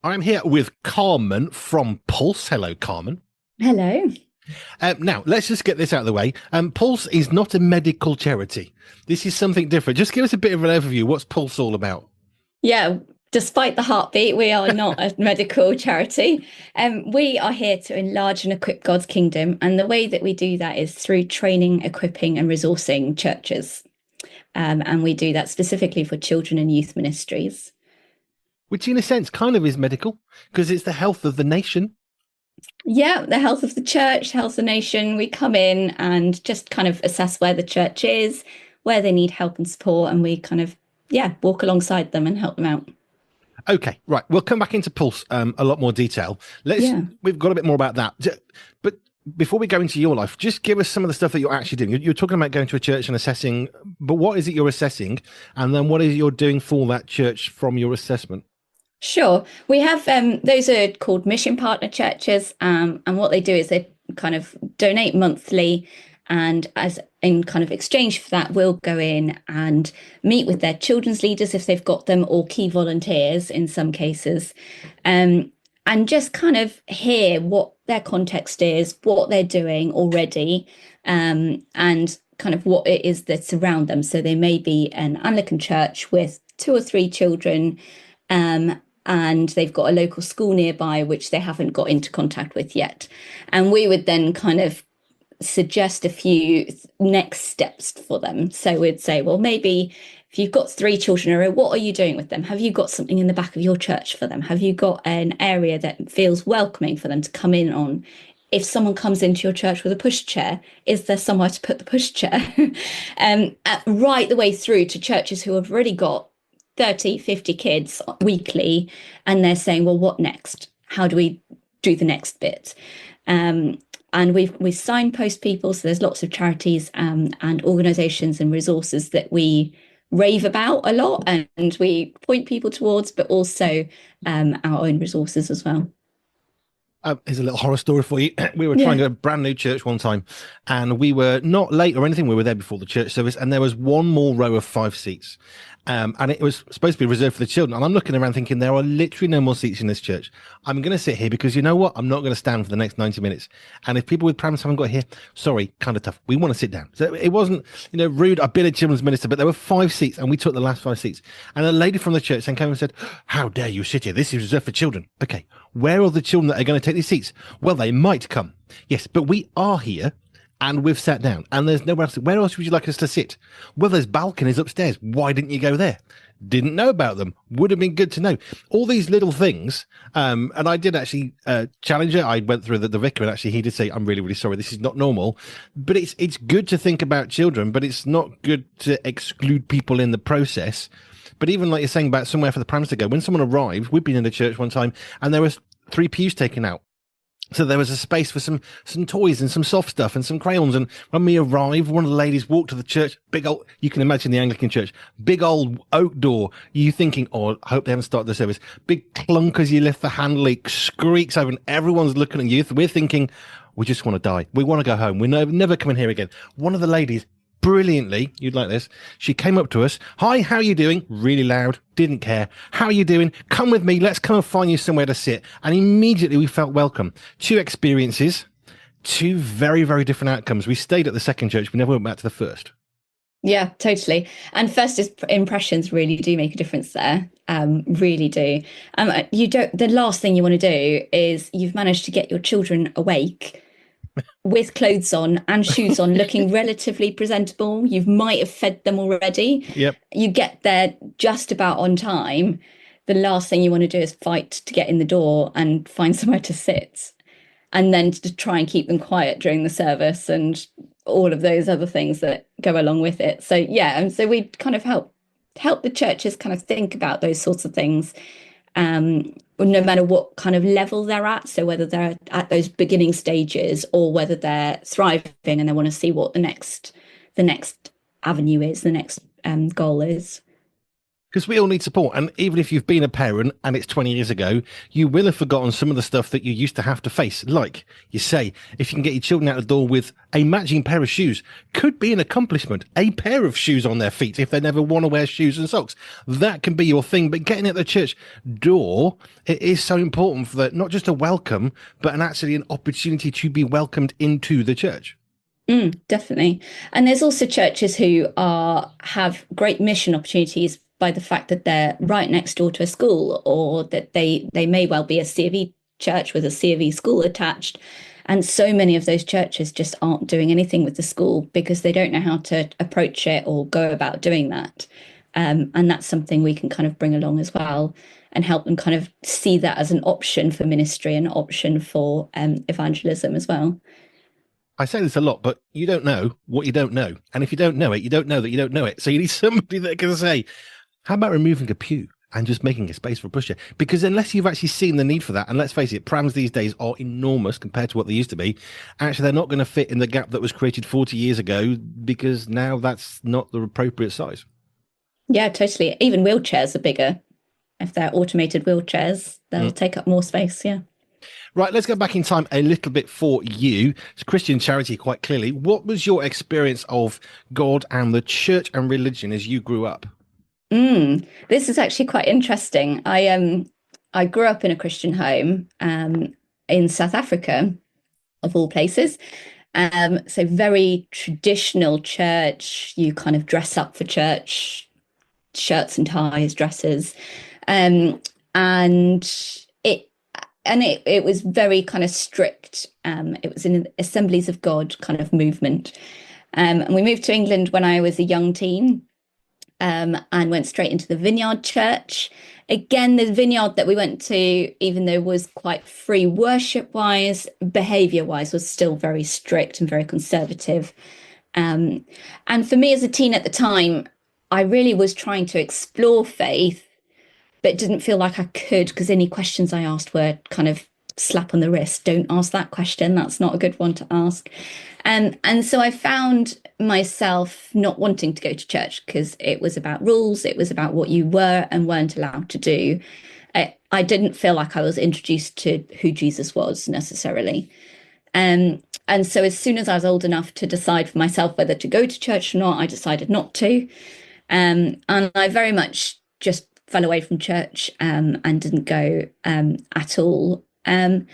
I'm here with Carmen from Pulse. Hello, Carmen. Hello. Now, let's just get this out of the way. Pulse is not a medical charity. This is something different. Just give us a bit of an overview. What's Pulse all about? Yeah, despite the heartbeat, we are not a medical charity. We are here to enlarge and equip God's kingdom. And the way that we do that is through training, equipping, and resourcing churches. And we do that specifically for children and youth ministries. Which, in a sense, kind of is medical because it's the health of the nation. Yeah, the health of the church, health of the nation. We come in and just kind of assess where the church is, where they need help and support, and we kind of, walk alongside them and help them out. Okay, right. We'll come back into Pulse a lot more detail. We've got a bit more about that. But before we go into your life, just give us some of the stuff that you're actually doing. You're talking about going to a church and assessing, but what is it you're assessing? And then what is it you're doing for that church from your assessment? Sure. We have those are called mission partner churches, and what they do is they kind of donate monthly, and as in kind of exchange for that, we'll go in and meet with their children's leaders if they've got them, or key volunteers in some cases, and just kind of hear what their context is, what they're doing already, and kind of what it is that's around them. So they may be an Anglican church with two or three children. And they've got a local school nearby, which they haven't got into contact with yet. And we would then kind of suggest a few next steps for them. So we'd say, well, maybe if you've got three children in a row, what are you doing with them? Have you got something in the back of your church for them? Have you got an area that feels welcoming for them to come in on? If someone comes into your church with a pushchair, is there somewhere to put the pushchair? Right the way through to churches who have already got 30, 50 kids weekly, and they're saying, well, what next? How do we do the next bit? And we signpost people. So there's lots of charities and organizations and resources that we rave about a lot, and we point people towards, but also our own resources as well. Here's a little horror story for you. We were Yeah. trying a brand new church one time, and we were not late or anything. We were there before the church service, and there was one more row of 5 seats. And it was supposed to be reserved for the children. And I'm looking around thinking there are literally no more seats in this church. I'm going to sit here because you know what? I'm not going to stand for the next 90 minutes. And if people with prams haven't got here, sorry, kind of tough. We want to sit down. So it wasn't, rude. I've been a children's minister, but there were 5 seats and we took the last 5 seats. And a lady from the church then came and said, how dare you sit here? This is reserved for children. Okay. Where are the children that are going to take these seats? Well, they might come. Yes, but we are here. And we've sat down, and there's nowhere else. Where else would you like us to sit? Well, there's balconies upstairs. Why didn't you go there? Didn't know about them. Would have been good to know. All these little things. And I did actually challenge her. I went through the vicar, and actually he did say, I'm really, really sorry. This is not normal. But it's good to think about children, but it's not good to exclude people in the process. But even like you're saying about somewhere for the prams to go, when someone arrived, we'd been in a church one time, and there was 3 pews taken out. So there was a space for some toys and some soft stuff and some crayons. And when we arrived, one of the ladies walked to the church, big old, you can imagine the Anglican church, big old oak door. You thinking, oh, I hope they haven't started the service. Big clunk as you lift the handle, it squeaks open. Everyone's looking at you. We're thinking, we just want to die. We want to go home. We're never coming here again. One of the ladies, brilliantly, you'd like this, she came up to us. Hi, how are you doing? Really loud, didn't care. How are you doing? Come with me. Let's come and find you somewhere to sit. And immediately we felt welcome. 2 experiences, 2 very, very different outcomes. We stayed at the second church. We never went back to the first. Yeah, totally. And first impressions really do make a difference there. Really do. The last thing you want to do is you've managed to get your children awake with clothes on and shoes on, looking relatively presentable. You might have fed them already. Yep. You get there just about on time. The last thing you want to do is fight to get in the door and find somewhere to sit, and then to try and keep them quiet during the service and all of those other things that go along with it. So yeah, and so we kind of help the churches kind of think about those sorts of things, no matter what kind of level they're at. So whether they're at those beginning stages or whether they're thriving and they want to see what the next avenue is, the next goal is. Because we all need support. And even if you've been a parent and it's 20 years ago, you will have forgotten some of the stuff that you used to have to face. Like you say, if you can get your children out the door with a matching pair of shoes, could be an accomplishment. A pair of shoes on their feet if they never want to wear shoes and socks. That can be your thing. But getting at the church door, it is so important for that, not just a welcome, but actually an opportunity to be welcomed into the church. Definitely. And there's also churches who have great mission opportunities by the fact that they're right next door to a school, or that they may well be a C of E church with a C of E school attached. And so many of those churches just aren't doing anything with the school because they don't know how to approach it or go about doing that. And that's something we can kind of bring along as well and help them kind of see that as an option for ministry, an option for evangelism as well. I say this a lot, but you don't know what you don't know. And if you don't know it, you don't know that you don't know it. So you need somebody that can say, how about removing a pew and just making a space for a pushchair? Because unless you've actually seen the need for that, and let's face it, prams these days are enormous compared to what they used to be. Actually, they're not going to fit in the gap that was created 40 years ago because now that's not the appropriate size. Yeah, totally. Even wheelchairs are bigger. If they're automated wheelchairs, they'll take up more space. Yeah. Right, let's go back in time a little bit for you. It's Christian charity, quite clearly. What was your experience of God and the church and religion as you grew up? This is actually quite interesting. I grew up in a Christian home in South Africa, of all places. So very traditional church. You kind of dress up for church, shirts and ties, dresses, and it was very kind of strict. It was an Assemblies of God kind of movement. And we moved to England when I was a young teen, and went straight into the Vineyard Church. Again, the Vineyard that we went to, even though was quite free worship-wise, behaviour-wise, was still very strict and very conservative. And for me as a teen at the time, I really was trying to explore faith, but didn't feel like I could, because any questions I asked were kind of slap on the wrist. Don't ask that question. That's not a good one to ask. And so I found myself not wanting to go to church because it was about rules. It was about what you were and weren't allowed to do. I didn't feel like I was introduced to who Jesus was necessarily. And so as soon as I was old enough to decide for myself whether to go to church or not, I decided not to. And I very much just fell away from church and didn't go at all. And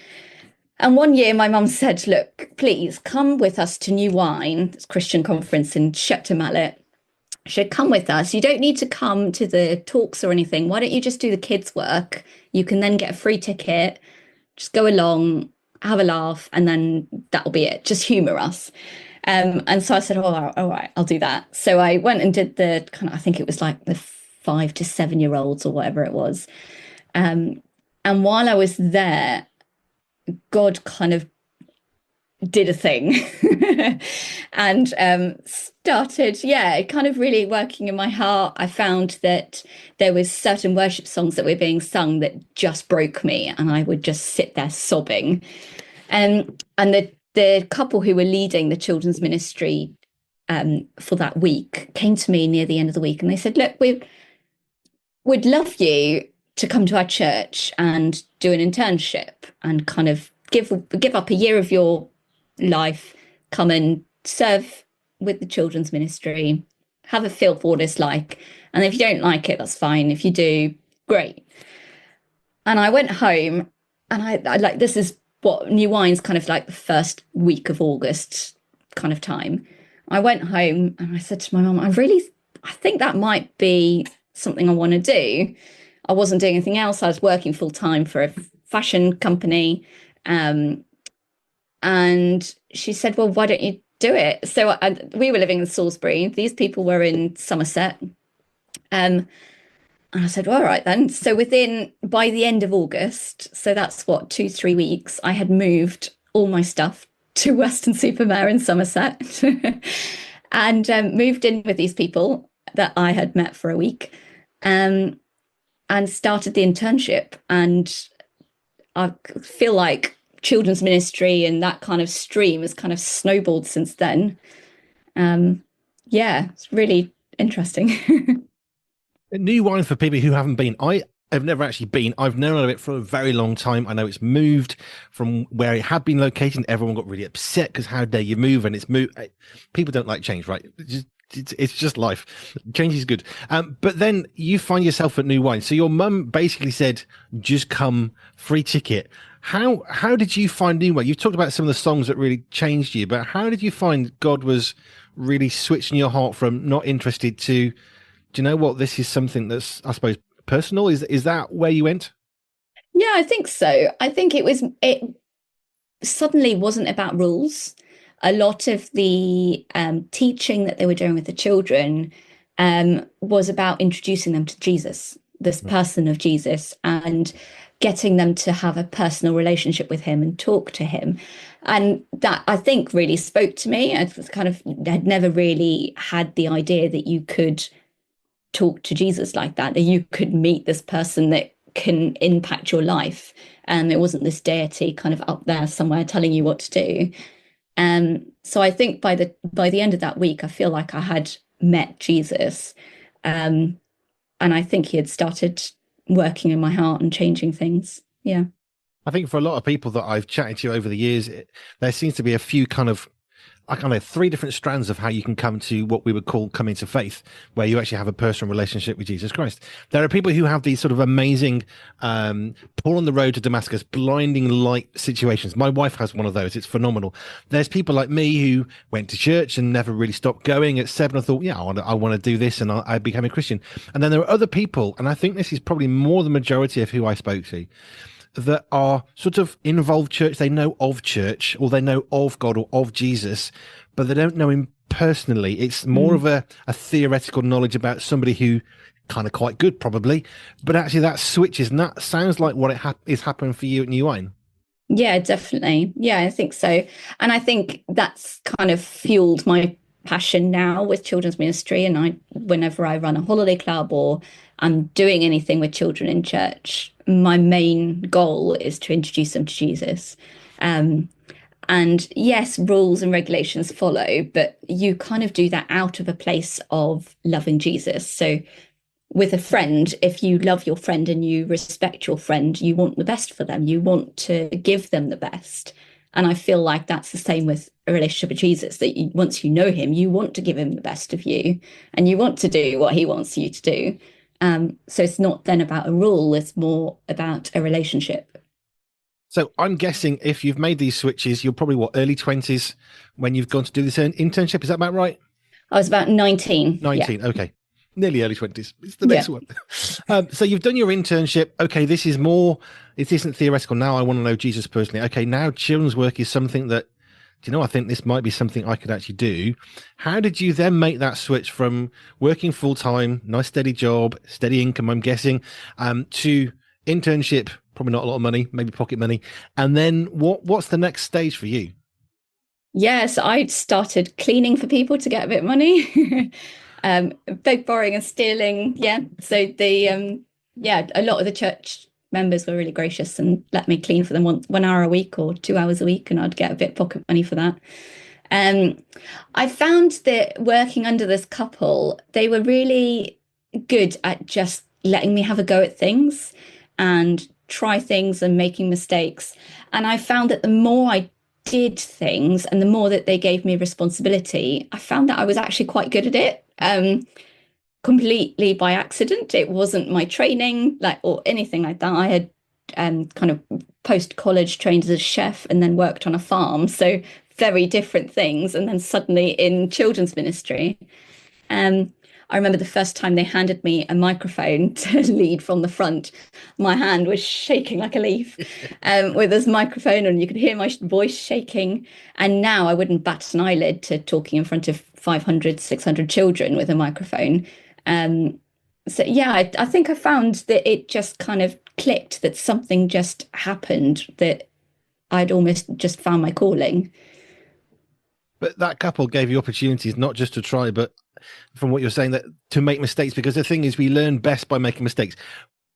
one year my mum said, look, please come with us to New Wine, this Christian conference in Shepton Mallet. She said, come with us. You don't need to come to the talks or anything. Why don't you just do the kids' work? You can then get a free ticket, just go along, have a laugh, and then that'll be it. Just humour us. And so I said, all right, I'll do that. So I went and did the kind of, I think it was like the 5 to 7 year olds or whatever it was. And while I was there, God kind of did a thing and started, kind of really working in my heart. I found that there was certain worship songs that were being sung that just broke me, and I would just sit there sobbing. And the couple who were leading the children's ministry for that week came to me near the end of the week, and they said, look, we'd love you to come to our church and do an internship and kind of give up a year of your life, come and serve with the children's ministry, have a feel for what it's like. And if you don't like it, that's fine. If you do, great. And I went home, and I like, this is what New Wine's kind of like the first week of August kind of time. I went home and I said to my mum, I think that might be something I want to do. I wasn't doing anything else. I was working full time for a fashion company. And she said, well, why don't you do it? So we were living in Salisbury. These people were in Somerset. And I said, well, all right then. So by the end of August, so that's 2-3 weeks, I had moved all my stuff to Weston-super-Mare in Somerset and moved in with these people that I had met for a week. And started the internship, and I feel like children's ministry and that kind of stream has kind of snowballed since then. It's really interesting. New Wine, for people who haven't been, I have never actually been. I've known of it for a very long time. I know it's moved from where it had been located. Everyone got really upset because how dare you move? And it's moved. People don't like change, right? It's just life. Change is good. But then you find yourself at New Wine. So your mum basically said, just come, free ticket. How did you find New Wine? You've talked about some of the songs that really changed you, but how did you find God was really switching your heart from not interested to, do you know what? This is something that's, I suppose, personal. Is that where you went? Yeah, I think so. I think it suddenly wasn't about rules. A lot of the teaching that they were doing with the children was about introducing them to Jesus, this person of Jesus, and getting them to have a personal relationship with him and talk to him. And that, I think, really spoke to me. I kind of had never really had the idea that you could talk to Jesus like that you could meet this person that can impact your life. And it wasn't this deity kind of up there somewhere telling you what to do. So I think by the end of that week, I feel like I had met Jesus. And I think he had started working in my heart and changing things. Yeah. I think for a lot of people that I've chatted to over the years, there seems to be a few kind of, I kind of three different strands of how you can come to what we would call coming to faith, where you actually have a personal relationship with Jesus Christ. There are people who have these sort of amazing Paul on the road to Damascus, blinding light situations. My wife has one of those. It's phenomenal. There's people like me who went to church and never really stopped going. At 7, I thought, yeah, I want to do this, and I became a Christian. And then there are other people, and I think this is probably more the majority of who I spoke to, that are sort of involved church. They know of church, or they know of God or of Jesus, but they don't know him personally. It's more of a theoretical knowledge about somebody who kind of quite good probably, but actually that switches, and that sounds like what is happening for you at New Wine. Yeah, definitely. Yeah, I think so. And I think that's kind of fueled my passion now with children's ministry. And whenever I run a holiday club or I'm doing anything with children in church, my main goal is to introduce them to Jesus. And yes, rules and regulations follow, but you kind of do that out of a place of loving Jesus. So with a friend, if you love your friend and you respect your friend, you want the best for them. You want to give them the best. And I feel like that's the same with a relationship with Jesus, that once you know him, you want to give him the best of you and you want to do what he wants you to do. So it's not then about a rule, it's more about a relationship. So I'm guessing if you've made these switches, you're probably early 20s when you've gone to do this internship. Is that about right? I was about 19. 19. Yeah. Okay. Nearly early 20s. It's the next Yeah. one. So you've done your internship. Okay, this is more, it isn't theoretical. Now I want to know Jesus personally. Okay, now children's work is something that, do you know, I think this might be something I could actually do. How did you then make that switch from working full time, nice steady job, steady income, I'm guessing, to internship, probably not a lot of money, maybe pocket money. And then what's the next stage for you? Yes, I started cleaning for people to get a bit of money. Beg, borrowing and stealing. Yeah. So a lot of the church members were really gracious and let me clean for them 1 hour a week or 2 hours a week, and I'd get a bit of pocket money for that. I found that working under this couple, they were really good at just letting me have a go at things and try things and making mistakes. And I found that the more I did things and the more that they gave me responsibility, I found that I was actually quite good at it. Completely by accident. It wasn't my training, or anything like that. I had kind of post-college trained as a chef and then worked on a farm. So very different things. And then suddenly in children's ministry. I remember the first time they handed me a microphone to lead from the front, my hand was shaking like a leaf with this microphone, and you could hear my voice shaking. And now I wouldn't bat an eyelid to talking in front of 500, 600 children with a microphone. So yeah, I think I found that it just kind of clicked, that something just happened, that I'd almost just found my calling. But that couple gave you opportunities not just to try, but from what you're saying, that to make mistakes, because the thing is, we learn best by making mistakes.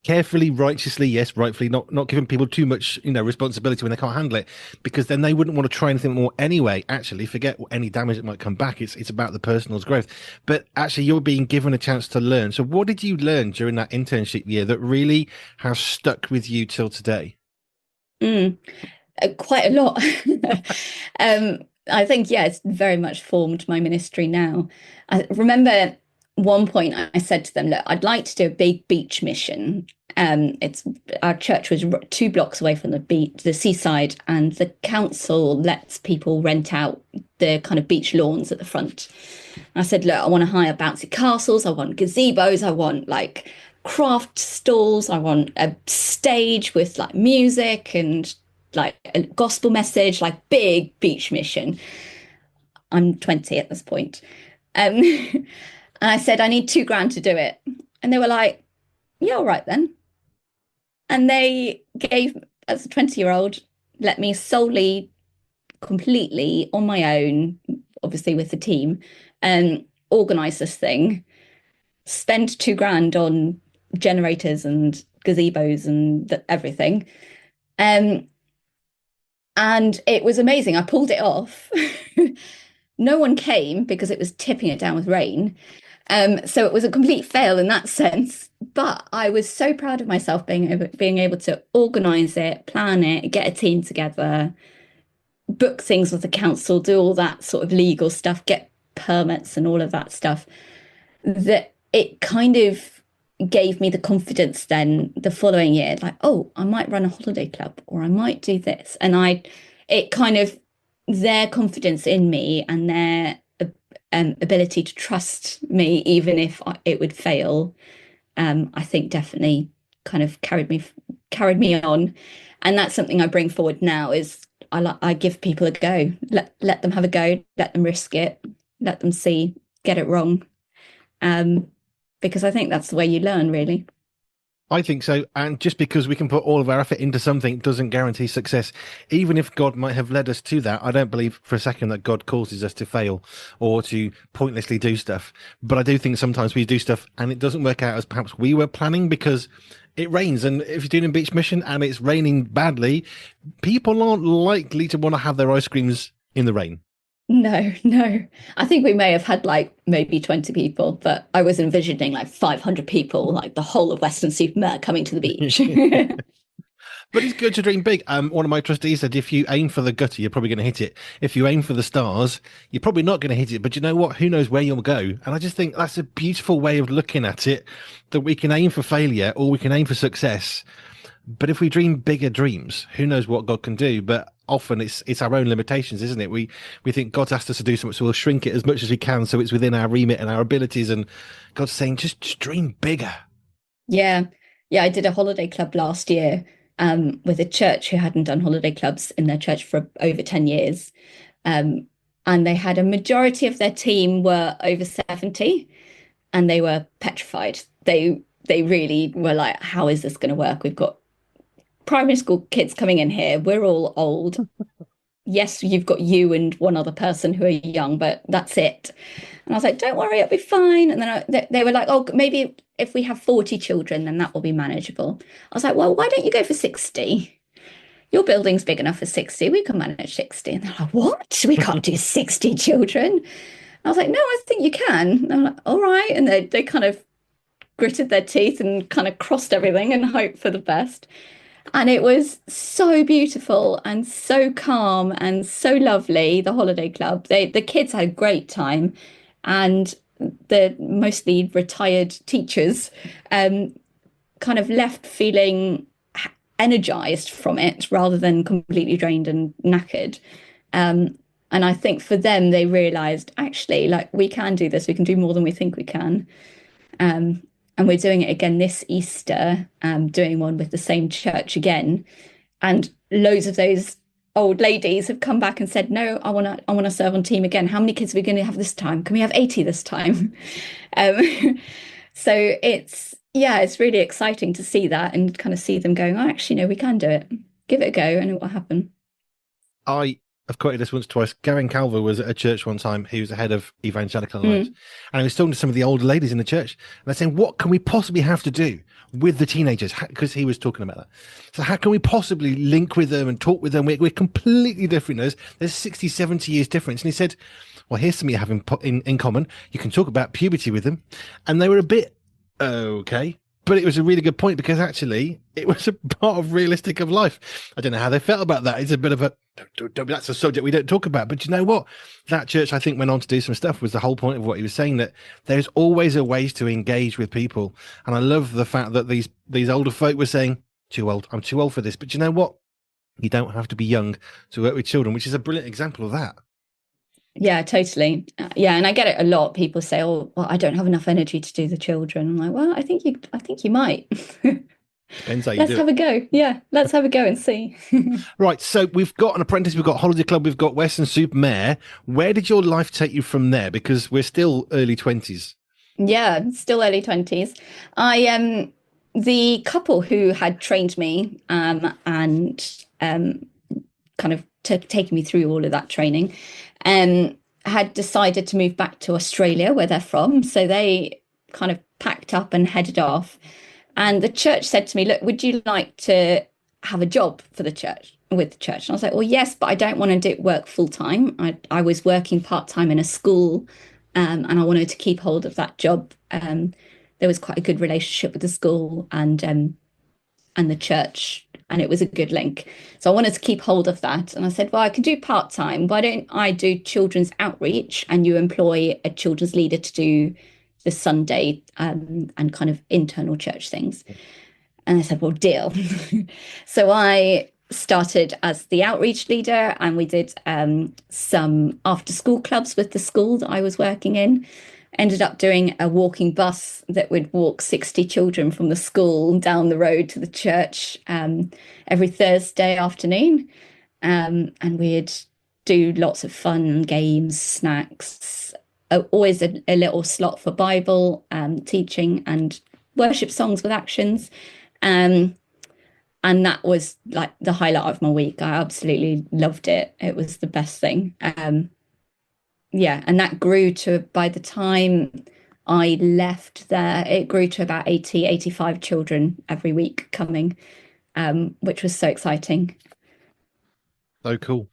carefully, righteously, yes, rightfully, not giving people too much, responsibility when they can't handle it, because then they wouldn't want to try anything more anyway. Actually, forget any damage that might come back. It's about the personal's growth. But actually, you're being given a chance to learn. So, what did you learn during that internship year that really has stuck with you till today? Quite a lot. I think, yeah, it's very much formed my ministry now. I remember one point I said to them, look, I'd like to do a big beach mission. It's our church was 2 blocks away from the beach, the seaside, and the council lets people rent out the kind of beach lawns at the front. I said, look, I want to hire bouncy castles, I want gazebos, I want like craft stalls, I want a stage with like music and like a gospel message, like big beach mission. I'm 20 at this point. And I said, I need 2 grand to do it. And they were like, yeah, all right then. And they gave, as a 20-year-old, let me solely, completely on my own, obviously with the team, and organize this thing, spend 2 grand on generators and gazebos and everything. And it was amazing. I pulled it off. No one came because it was tipping it down with rain. So it was a complete fail in that sense. But I was so proud of myself being able to organise it, plan it, get a team together, book things with the council, do all that sort of legal stuff, get permits and all of that stuff. That it kind of gave me the confidence then the following year, like, oh, I might run a holiday club or I might do this. And it kind of, their confidence in me and their ability to trust me, even if it would fail, I think definitely kind of carried me on. And that's something I bring forward now is I give people a go, let them have a go, let them risk it, let them see, get it wrong. Because I think that's the way you learn, really. I think so. And just because we can put all of our effort into something doesn't guarantee success. Even if God might have led us to that, I don't believe for a second that God causes us to fail or to pointlessly do stuff. But I do think sometimes we do stuff and it doesn't work out as perhaps we were planning because it rains. And if you're doing a beach mission and it's raining badly, people aren't likely to want to have their ice creams in the rain. No. I think we may have had like maybe 20 people, but I was envisioning like 500 people, like the whole of Weston-super-Mare coming to the beach. But it's good to dream big. One of my trustees said, if you aim for the gutter, you're probably going to hit it. If you aim for the stars, you're probably not going to hit it. But you know what? Who knows where you'll go? And I just think that's a beautiful way of looking at it, that we can aim for failure or we can aim for success. But if we dream bigger dreams, who knows what God can do? But often it's our own limitations, isn't it? We think God's asked us to do something, so we'll shrink it as much as we can so it's within our remit and our abilities. And God's saying, just dream bigger. Yeah. I did a holiday club last year with a church who hadn't done holiday clubs in their church for over 10 years. And they had a majority of their team were over 70 and they were petrified. They really were like, how is this going to work? We've got primary school kids coming in here. We're all old. Yes, you've got you and one other person who are young, but that's it. And I was like, don't worry, it'll be fine. And then they were like, oh, maybe if we have 40 children, then that will be manageable. I was like, well, why don't you go for 60? Your building's big enough for 60. We can manage 60. And they're like, what? We can't do 60 children. I was like, no, I think you can. And I'm like, all right. And they kind of gritted their teeth and kind of crossed everything and hoped for the best. And it was so beautiful and so calm and so lovely, the holiday club. The kids had a great time, and the mostly retired teachers kind of left feeling energized from it rather than completely drained and knackered. And I think for them, they realized, actually, like, we can do this. We can do more than we think we can. And we're doing it again this Easter, doing one with the same church again. And loads of those old ladies have come back and said, no, I want to serve on team again. How many kids are we going to have this time? Can we have 80 this time? So it's really exciting to see that and kind of see them going, oh, actually, no, we can do it. Give it a go and it will happen. I've quoted this once, twice. Gavin Calver was at a church one time. He was the head of Evangelical Alliance. And he was talking to some of the older ladies in the church. And they're saying, what can we possibly have to do? with the teenagers, because he was talking about that. So how can we possibly link with them and talk with them? We're completely different. There's 60, 70 years difference. And he said, well, here's something you have in common. You can talk about puberty with them. And they were a bit, okay. But it was a really good point, because actually it was a part of realistic of life. I don't know how they felt about that. It's a bit of a, that's a subject we don't talk about. But you know what? That church, I think, went on to do some stuff, was the whole point of what he was saying, that there's always a ways to engage with people. And I love the fact that these older folk were saying, too old, I'm too old for this. But you know what? You don't have to be young to work with children, which is a brilliant example of that. Yeah, totally. Yeah, and I get it a lot. People say, "Oh, well, I don't have enough energy to do the children." I'm like, "Well, I think you might." Depends how you Let's do have it. a go. Yeah, let's have a go and see. Right, so we've got an apprentice, we've got Holiday Club, we've got Western Supermare. Where did your life take you from there? Because we're still early 20s. Yeah, still early 20s. I the couple who had trained me and kind of taken me through all of that training had decided to move back to Australia, where they're from. So they kind of packed up and headed off. And the church said to me, "Look, would you like to have a job for the church, with the church?" And I was like, "Well, yes, but I don't want to do work full time. I was working part time in a school, and I wanted to keep hold of that job. There was quite a good relationship with the school and the church, and it was a good link. So I wanted to keep hold of that. And I said, well, I can do part time. Why don't I do children's outreach, and you employ a children's leader to do the Sunday and kind of internal church things?" And I said, well, deal. So I started as the outreach leader, and we did some after school clubs with the school that I was working in. Ended up doing a walking bus that would walk 60 children from the school down the road to the church every Thursday afternoon. And we'd do lots of fun games, snacks, always a little slot for Bible teaching and worship songs with actions. And that was like the highlight of my week. I absolutely loved it. It was the best thing. Yeah, and that grew to, by the time I left there, it grew to about 80, 85 children every week coming, which was so exciting. So cool.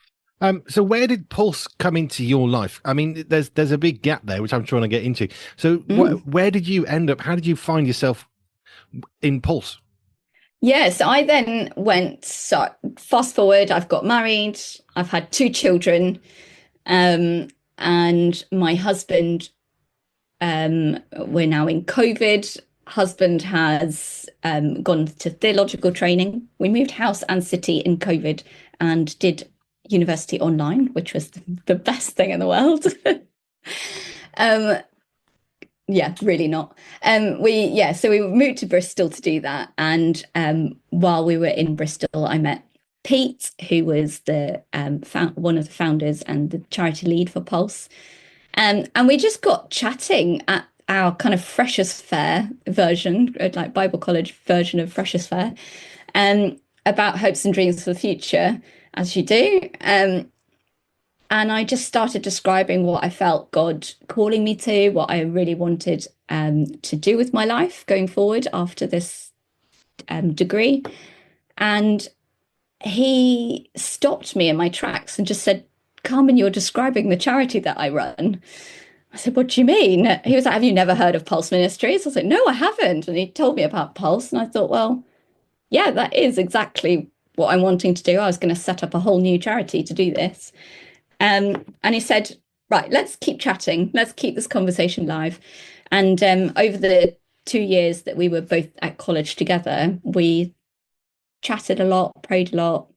So where did Pulse come into your life? I mean, there's a big gap there, which I'm trying to get into. So where did you end up? How did you find yourself in Pulse? Yes, I then went, so fast forward, I've got married, I've had 2 children, and my husband, we're now in COVID. Husband has gone to theological training. We moved house and city in COVID and did university online, which was the best thing in the world. Yeah, really not. So we moved to Bristol to do that. And while we were in Bristol, I met Pete, who was the one of the founders and the charity lead for Pulse. And we just got chatting at our kind of Freshers Fair version, like Bible College version of Freshers Fair, about hopes and dreams for the future, as you do. And I just started describing what I felt God calling me to, what I really wanted to do with my life going forward after this degree. And he stopped me in my tracks and just said, "Carmen, you're describing the charity that I run." I said, "What do you mean?" He was like, "Have you never heard of Pulse Ministries?" I was like, "No, I haven't." And he told me about Pulse. And I thought, well, yeah, that is exactly what I'm wanting to do. I was going to set up a whole new charity to do this. And he said, "Right, let's keep chatting. Let's keep this conversation live." And over the 2 years that we were both at college together, we chatted a lot, prayed a lot,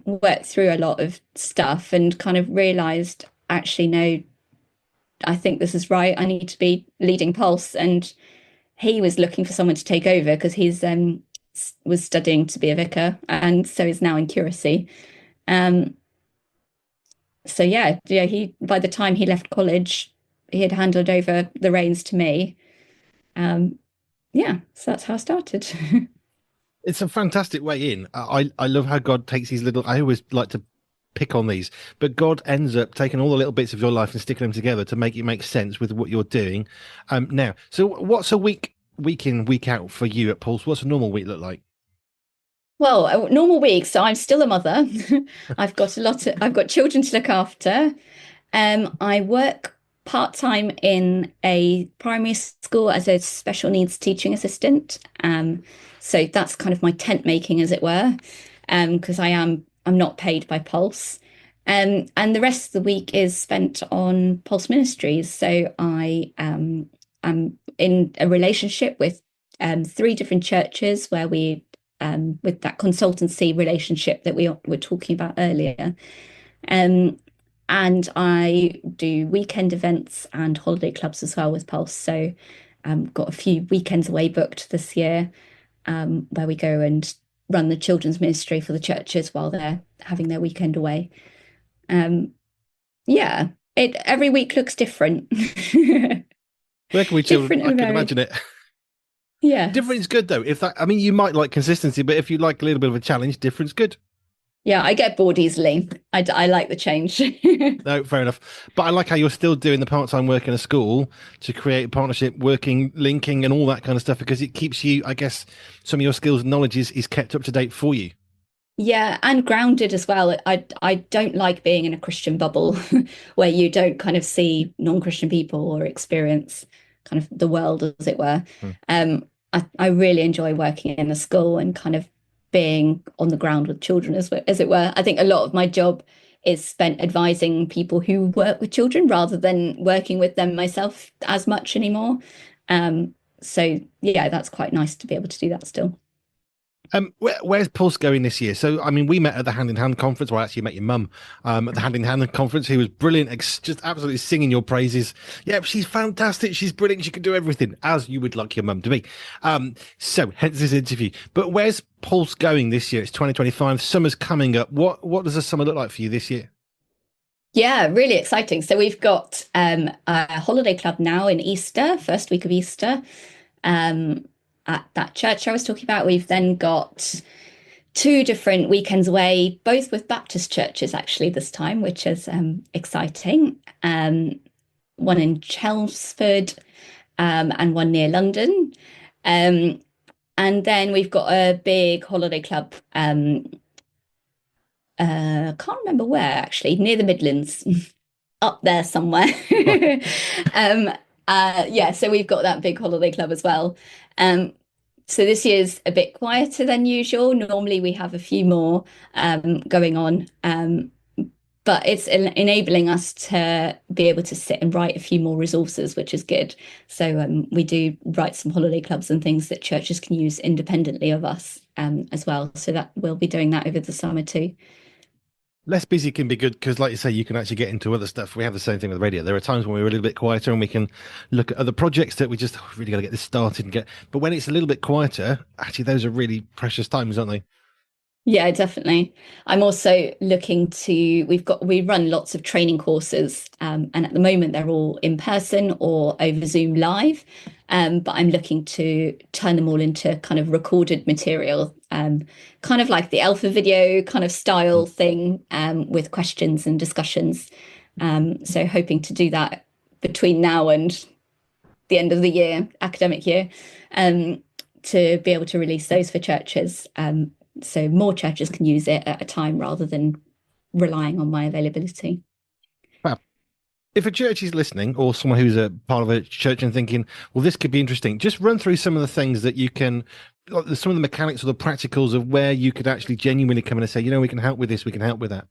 worked through a lot of stuff, and kind of realized, actually, no, I think this is right. I need to be leading Pulse. And he was looking for someone to take over because he's was studying to be a vicar, and so is now in curacy. So he, by the time he left college, he had handed over the reins to me. So that's how I started. It's a fantastic way in. I love how God takes these little, I always like to pick on these, but God ends up taking all the little bits of your life and sticking them together to make it make sense with what you're doing now. So what's a week week in, week out for you at Pulse? What's a normal week look like? Well, a normal week. So I'm still a mother. I've got children to look after. I work part-time in a primary school as a special needs teaching assistant. So that's kind of my tent making, as it were, because I'm not paid by Pulse. And the rest of the week is spent on Pulse Ministries. So I'm in a relationship with three different churches where with that consultancy relationship that we were talking about earlier. Um, and I do weekend events and holiday clubs as well with Pulse. So got a few weekends away booked this year, where we go and run the children's ministry for the churches while they're having their weekend away. Um, yeah, it every week looks different. Working with children, Different I and can varied. imagine it. Yes. Different's good though. If that, I mean, you might like consistency, but if you like a little bit of a challenge, different's good. Yeah, I get bored easily. I like the change. No, fair enough. But I like how you're still doing the part-time work in a school to create a partnership, working, linking, and all that kind of stuff because it keeps you, I guess, some of your skills and knowledge is kept up to date for you. Yeah, and grounded as well. I don't like being in a Christian bubble where you don't kind of see non-Christian people or experience kind of the world, as it were. Hmm. I really enjoy working in a school and kind of being on the ground with children, as it were. I think a lot of my job is spent advising people who work with children rather than working with them myself as much anymore. So yeah, that's quite nice to be able to do that still. Where's Pulse going this year? So, I mean, we met at the Hand in Hand conference. Well, I actually met your mum at the Hand in Hand conference. He was brilliant, just absolutely singing your praises. Yeah, she's fantastic. She's brilliant. She can do everything as you would like your mum to be. So, hence this interview. But where's Pulse going this year? It's 2025. Summer's coming up. What does the summer look like for you this year? Yeah, really exciting. So we've got a holiday club now in Easter, first week of Easter, at that church I was talking about. We've then got two different weekends away, both with Baptist churches actually this time, which is exciting. One in Chelmsford, and one near London. Um, and then we've got a big holiday club. Can't remember where actually, near the Midlands, up there somewhere. um, yeah, so we've got that big holiday club as well. So this year's a bit quieter than usual. Normally we have a few more going on, but it's enabling us to be able to sit and write a few more resources, which is good. So we do write some holiday clubs and things that churches can use independently of us as well. So that we'll be doing that over the summer too. Less busy can be good because, like you say, you can actually get into other stuff. We have the same thing with radio. There are times when we're a little bit quieter and we can look at other projects that we just really got to get this started and get. But when it's a little bit quieter, actually, those are really precious times, aren't they? Yeah, definitely. I'm also looking to, we run lots of training courses, and at the moment they're all in person or over Zoom live. But I'm looking to turn them all into kind of recorded material, kind of like the Alpha video kind of style thing, with questions and discussions. So hoping to do that between now and the end of the year, academic year, to be able to release those for churches. So more churches can use it at a time rather than relying on my availability. Fab. If a church is listening or someone who's a part of a church and thinking, well, this could be interesting, just run through some of the things that you can, like some of the mechanics or the practicals of where you could actually genuinely come in and say, you know, we can help with this, we can help with that.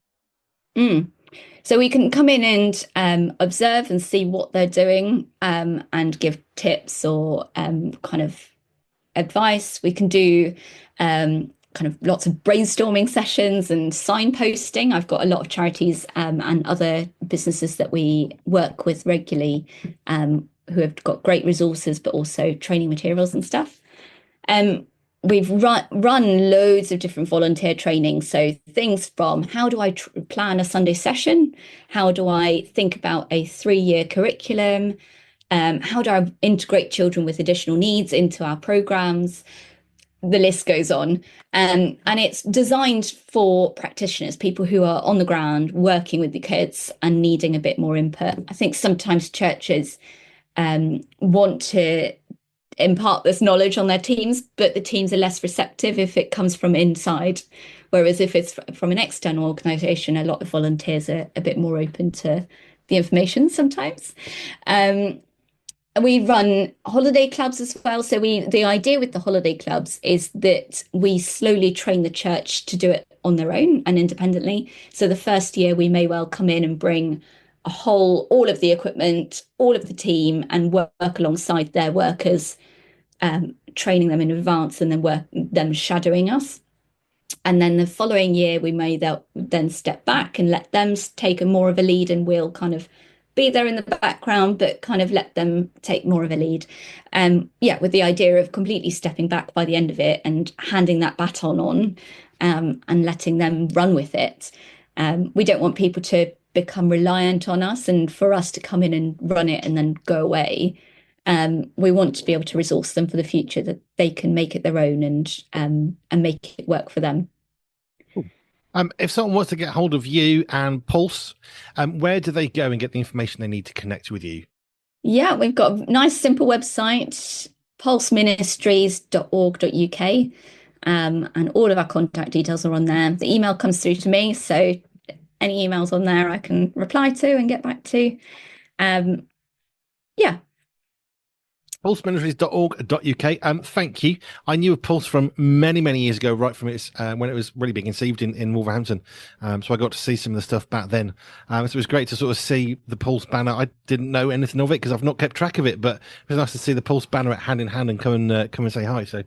Mm. So we can come in and observe and see what they're doing, and give tips or kind of advice. We can do kind of lots of brainstorming sessions and signposting. I've got a lot of charities and other businesses that we work with regularly, who have got great resources, but also training materials and stuff. We've run loads of different volunteer training. So things from how do I plan a Sunday session? How do I think about a 3-year curriculum? How do I integrate children with additional needs into our programs? The list goes on. And it's designed for practitioners, people who are on the ground working with the kids and needing a bit more input. I think sometimes churches want to impart this knowledge on their teams, but the teams are less receptive if it comes from inside. Whereas if it's from an external organisation, a lot of volunteers are a bit more open to the information sometimes. We run holiday clubs as well. So the idea with the holiday clubs is that we slowly train the church to do it on their own and independently. So the first year we may well come in and bring all of the equipment, all of the team, and work alongside their workers, training them in advance and then them shadowing us. And then the following year we may then step back and let them take more of a lead, and we'll kind of be there in the background, but kind of let them take more of a lead. With the idea of completely stepping back by the end of it and handing that baton on, and letting them run with it. We don't want people to become reliant on us and for us to come in and run it and then go away. We want to be able to resource them for the future, that they can make it their own and make it work for them. If someone wants to get hold of you and Pulse, where do they go and get the information they need to connect with you? Yeah, we've got a nice, simple website, pulseministries.org.uk, and all of our contact details are on there. The email comes through to me, so any emails on there I can reply to and get back to. pulseministries.org.uk. Thank you. I knew of Pulse from many, many years ago, right from its when it was really being conceived in Wolverhampton. So I got to see some of the stuff back then. So it was great to sort of see the Pulse banner. I didn't know anything of it because I've not kept track of it, but it was nice to see the Pulse banner hand in hand and come and say hi. So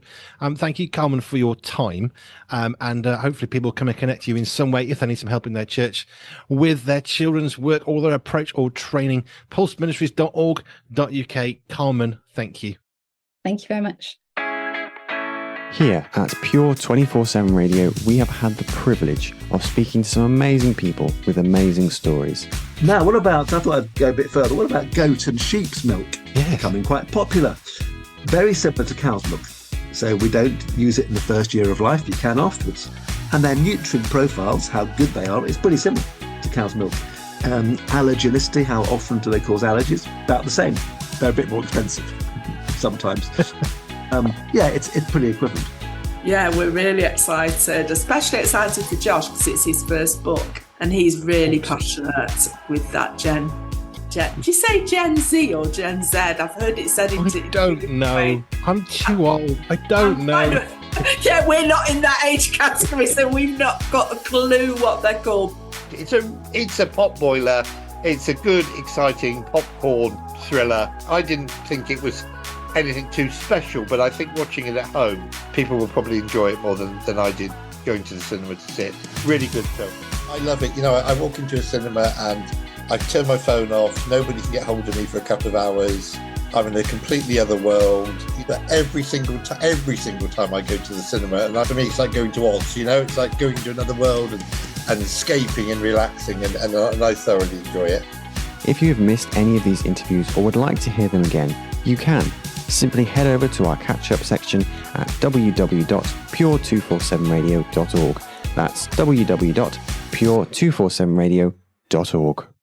thank you, Carmen, for your time. And hopefully people come and connect to you in some way if they need some help in their church with their children's work or their approach or training. pulseministries.org.uk. Carmen, thank you. Thank you very much. Here at Pure 24/7 Radio, we have had the privilege of speaking to some amazing people with amazing stories. Now, what about, I thought I'd go a bit further, what about goat and sheep's milk? Yes. Becoming quite popular. Very similar to cow's milk. So we don't use it in the first year of life, you can afterwards. And their nutrient profiles, how good they are, is pretty similar to cow's milk. Allergenicity, how often do they cause allergies? About the same. They're a bit more expensive sometimes. It's pretty equivalent. Yeah, we're really excited, especially excited for Josh because it's his first book and he's really passionate with that Gen. Did you say Gen Z or Gen Z? I've heard it said I don't know. I'm too old. I don't know. Yeah, we're not in that age category, so we've not got a clue what they're called. It's a pot boiler. It's a good, exciting popcorn thriller. I didn't think it was anything too special, but I think watching it at home, people will probably enjoy it more than I did going to the cinema to see it. Really good film. I love it. You know, I walk into a cinema and I turn my phone off. Nobody can get hold of me for a couple of hours. I'm in a completely other world. Every single time I go to the cinema, and for me, it's like going to Oz. You know, it's like going to another world and escaping and relaxing, and I thoroughly enjoy it. If you have missed any of these interviews or would like to hear them again, you can. Simply head over to our catch-up section at www.pure247radio.org. That's www.pure247radio.org.